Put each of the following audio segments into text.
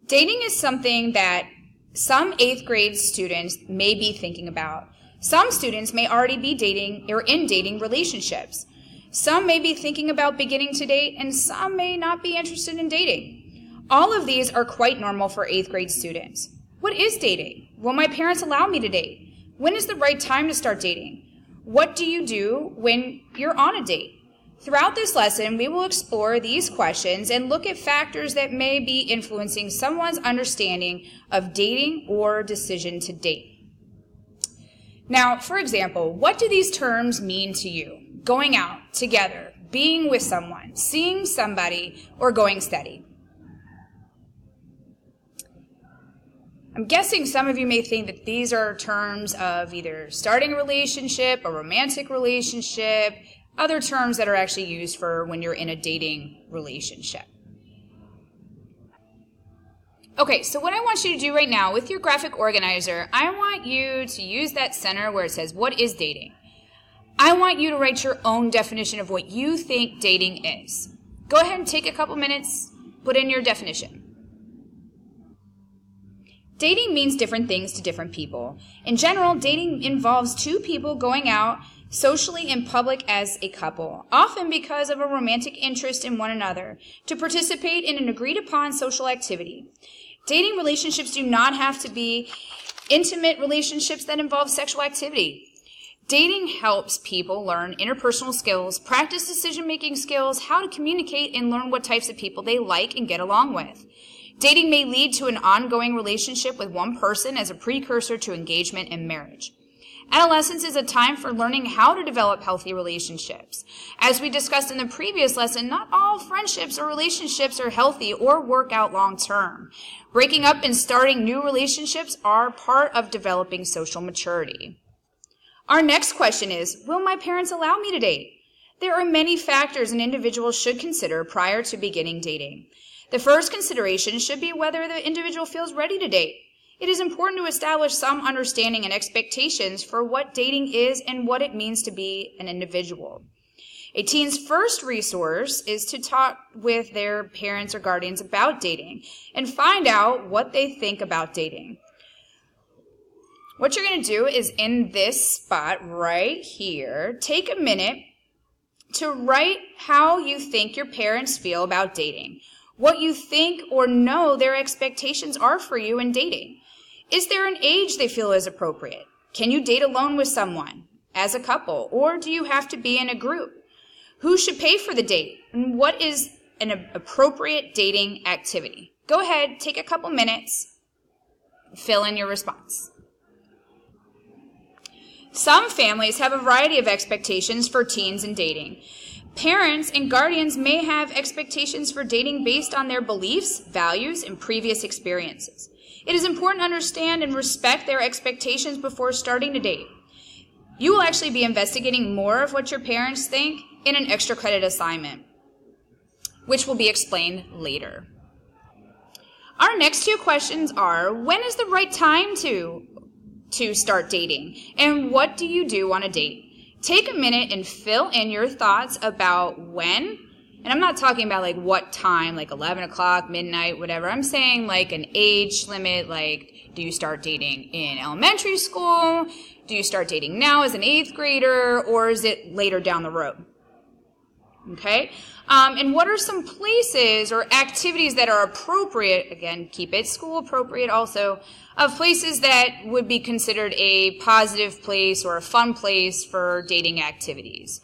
Dating is something that some 8th grade students may be thinking about. Some students may already be dating or in dating relationships. Some may be thinking about beginning to date, and some may not be interested in dating. All of these are quite normal for 8th grade students. What is dating? Will my parents allow me to date? When is the right time to start dating? What do you do when you're on a date? Throughout this lesson, we will explore these questions and look at factors that may be influencing someone's understanding of dating or decision to date. Now, for example, what do these terms mean to you? Going out, together, being with someone, seeing somebody, or going steady? I'm guessing some of you may think that these are terms of either starting a relationship, a romantic relationship, other terms that are actually used for when you're in a dating relationship. Okay, so what I want you to do right now with your graphic organizer, I want you to use that center where it says, what is dating? I want you to write your own definition of what you think dating is. Go ahead and take a couple minutes, put in your definition. Dating means different things to different people. In general, dating involves two people going out socially in public as a couple, often because of a romantic interest in one another, to participate in an agreed-upon social activity. Dating relationships do not have to be intimate relationships that involve sexual activity. Dating helps people learn interpersonal skills, practice decision-making skills, how to communicate, and learn what types of people they like and get along with. Dating may lead to an ongoing relationship with one person as a precursor to engagement and marriage. Adolescence is a time for learning how to develop healthy relationships. As we discussed in the previous lesson, not all friendships or relationships are healthy or work out long term. Breaking up and starting new relationships are part of developing social maturity. Our next question is, will my parents allow me to date? There are many factors an individual should consider prior to beginning dating. The first consideration should be whether the individual feels ready to date. It is important to establish some understanding and expectations for what dating is and what it means to be an individual. A teen's first resource is to talk with their parents or guardians about dating and find out what they think about dating. What you're going to do is in this spot right here, take a minute to write how you think your parents feel about dating, what you think or know their expectations are for you in dating. Is there an age they feel is appropriate? Can you date alone with someone, as a couple, or do you have to be in a group? Who should pay for the date? And what is an appropriate dating activity? Go ahead, take a couple minutes, fill in your response. Some families have a variety of expectations for teens in dating. Parents and guardians may have expectations for dating based on their beliefs, values, and previous experiences. It is important to understand and respect their expectations before starting to date. You will actually be investigating more of what your parents think in an extra credit assignment, which will be explained later. Our next two questions are, when is the right time to start dating? And what do you do on a date? Take a minute and fill in your thoughts about when. And I'm not talking about like what time, like 11 o'clock, midnight, whatever. I'm saying like an age limit, like do you start dating in elementary school? Do you start dating now as an 8th grader? Or is it later down the road? Okay? And what are some places or activities that are appropriate, again, keep it school appropriate also, of places that would be considered a positive place or a fun place for dating activities?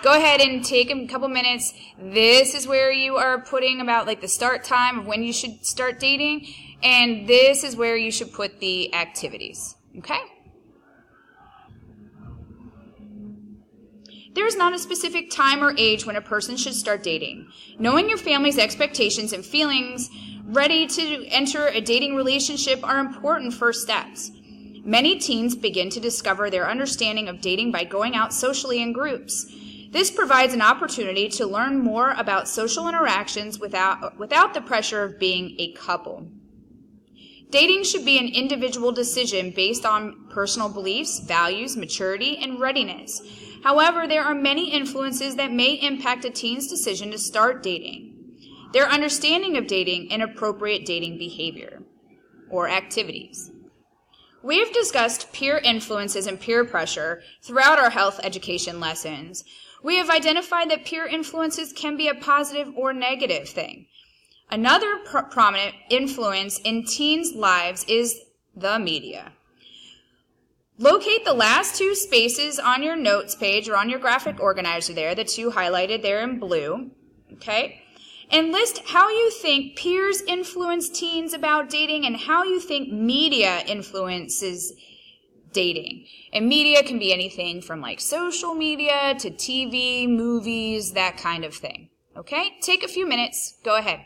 Go ahead and take a couple minutes. This is where you are putting about like the start time of when you should start dating, and this is where you should put the activities. Okay? There is not a specific time or age when a person should start dating. Knowing your family's expectations and feelings ready to enter a dating relationship are important first steps. Many teens begin to discover their understanding of dating by going out socially in groups. This provides an opportunity to learn more about social interactions without the pressure of being a couple. Dating should be an individual decision based on personal beliefs, values, maturity, and readiness. However, there are many influences that may impact a teen's decision to start dating. their understanding of dating, and appropriate dating behavior or activities. We have discussed peer influences and peer pressure throughout our health education lessons. We have identified that peer influences can be a positive or negative thing. Another prominent influence in teens' lives is the media. Locate the last two spaces on your notes page or on your graphic organizer there, the two highlighted there in blue, okay? And list how you think peers influence teens about dating and how you think media influences dating. And media can be anything from like social media to TV, movies, that kind of thing. Okay? Take a few minutes. Go ahead.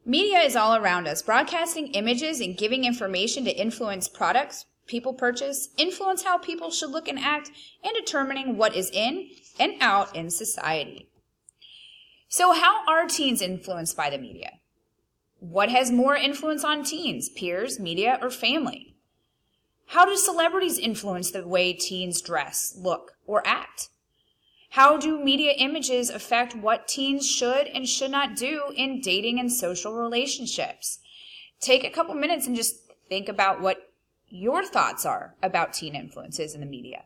Media is all around us, broadcasting images and giving information to influence products people purchase, influence how people should look and act, and determining what is in and out in society. So how are teens influenced by the media? What has more influence on teens, peers, media, or family? How do celebrities influence the way teens dress, look, or act? How do media images affect what teens should and should not do in dating and social relationships? Take a couple minutes and just think about what your thoughts are about teen influences in the media.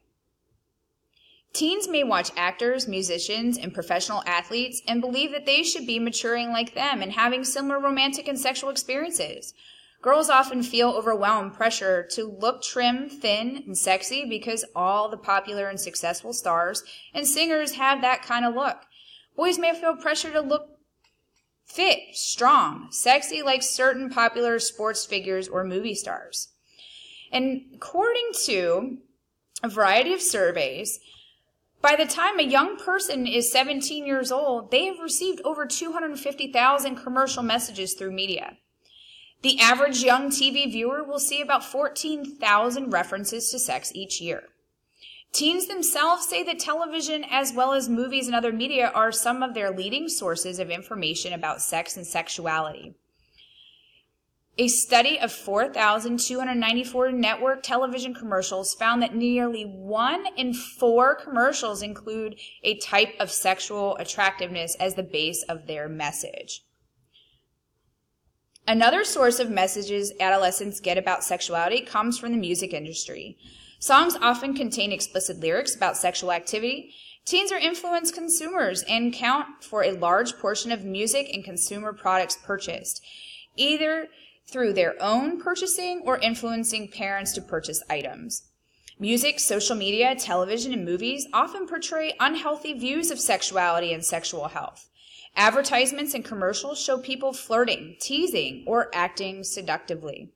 Teens may watch actors, musicians, and professional athletes and believe that they should be maturing like them and having similar romantic and sexual experiences. Girls often feel overwhelmed pressure to look trim, thin, and sexy because all the popular and successful stars and singers have that kind of look. Boys may feel pressure to look fit, strong, sexy like certain popular sports figures or movie stars. And according to a variety of surveys, by the time a young person is 17 years old, they have received over 250,000 commercial messages through media. The average young TV viewer will see about 14,000 references to sex each year. Teens themselves say that television, as well as movies and other media, are some of their leading sources of information about sex and sexuality. A study of 4,294 network television commercials found that nearly 1 in 4 commercials include a type of sexual attractiveness as the base of their message. Another source of messages adolescents get about sexuality comes from the music industry. Songs often contain explicit lyrics about sexual activity. Teens are influenced consumers and count for a large portion of music and consumer products purchased, either through their own purchasing or influencing parents to purchase items. Music, social media, television, and movies often portray unhealthy views of sexuality and sexual health. Advertisements and commercials show people flirting, teasing, or acting seductively.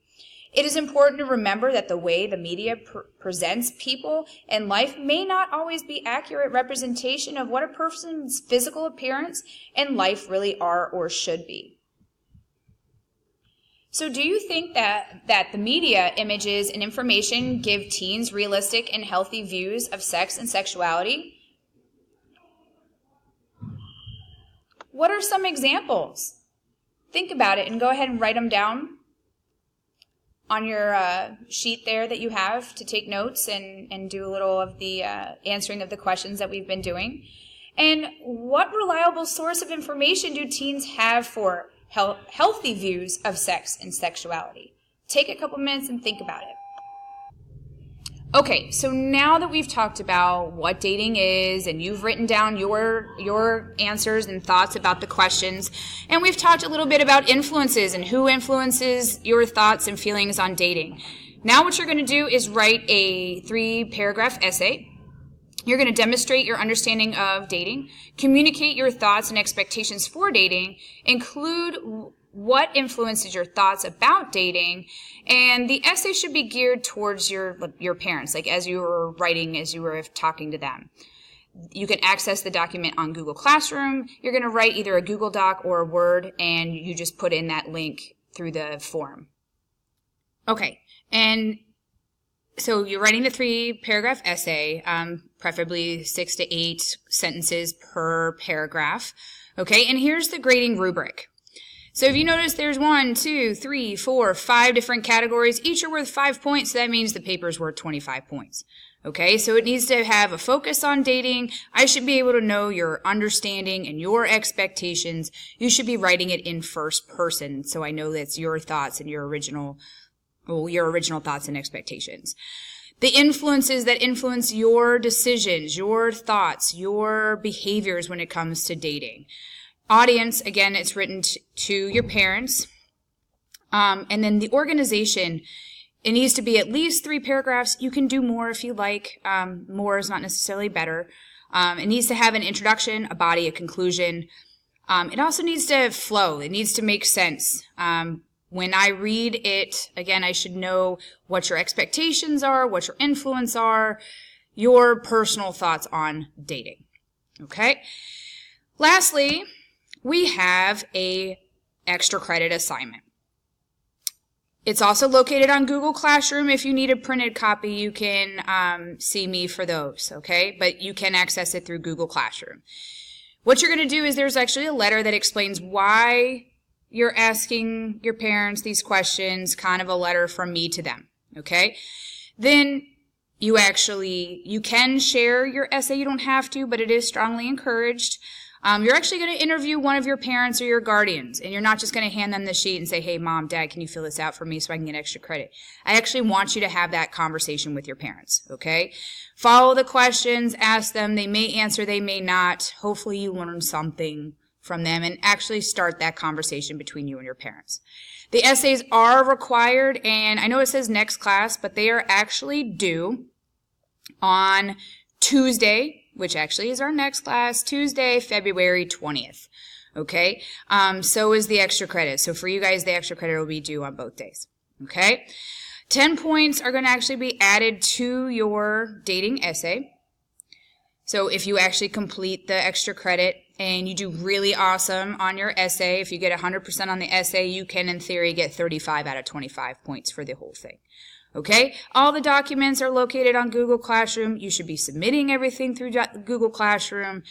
It is important to remember that the way the media presents people and life may not always be accurate representation of what a person's physical appearance and life really are or should be. So do you think that the media images and information give teens realistic and healthy views of sex and sexuality? What are some examples? Think about it and go ahead and write them down on your sheet there that you have to take notes and do a little of the answering of the questions that we've been doing. And what reliable source of information do teens have for healthy views of sex and sexuality? Take a couple minutes and think about it. Okay, so now that we've talked about what dating is and you've written down your answers and thoughts about the questions, and we've talked a little bit about influences and who influences your thoughts and feelings on dating. Now what you're going to do is write a 3-paragraph essay. You're going to demonstrate your understanding of dating, communicate your thoughts and expectations for dating, include what influences your thoughts about dating, and the essay should be geared towards your parents, like as you were writing, as you were talking to them. You can access the document on Google Classroom. You're going to write either a Google Doc or a Word, and you just put in that link through the form. Okay, and so you're writing the 3-paragraph essay, preferably 6 to 8 sentences per paragraph. Okay, and here's the grading rubric. So if you notice there's 1, 2, 3, 4, 5 different categories, each are worth 5 points, so that means the paper's worth 25 points. Okay, so it needs to have a focus on dating. I should be able to know your understanding and your expectations. You should be writing it in first person, so I know that's your thoughts and your original thoughts and expectations. The influences that influence your decisions, your thoughts, your behaviors when it comes to dating. Audience, again, it's written to your parents. And then the organization, it needs to be at least 3 paragraphs. You can do more if you like. More is not necessarily better. It needs to have an introduction, a body, a conclusion. It also needs to flow. It needs to make sense. When I read it, again, I should know what your expectations are, what your influence are, your personal thoughts on dating. Okay? Lastly, we have a extra credit assignment. It's also located on Google Classroom. If you need a printed copy, you can see me for those, okay? But you can access it through Google Classroom. What you're going to do is there's actually a letter that explains why you're asking your parents these questions, kind of a letter from me to them, okay? Then you can share your essay. You don't have to, but it is strongly encouraged. You're actually going to interview one of your parents or your guardians, and you're not just going to hand them the sheet and say, hey, Mom, Dad, can you fill this out for me so I can get extra credit? I actually want you to have that conversation with your parents, okay? Follow the questions, ask them. They may answer, they may not. Hopefully you learn something from them and actually start that conversation between you and your parents. The essays are required, and I know it says next class, but they are actually due on Tuesday, which actually is our next class, Tuesday, February 20th. Okay? So is the extra credit. So for you guys, the extra credit will be due on both days. Okay? 10 points are going to actually be added to your dating essay. So if you actually complete the extra credit and you do really awesome on your essay, if you get 100% on the essay, you can, in theory, get 35 out of 25 points for the whole thing. Okay? All the documents are located on Google Classroom. You should be submitting everything through Google Classroom.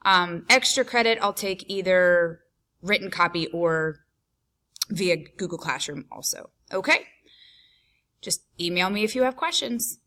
Extra credit, I'll take either written copy or via Google Classroom also. Okay? Just email me if you have questions.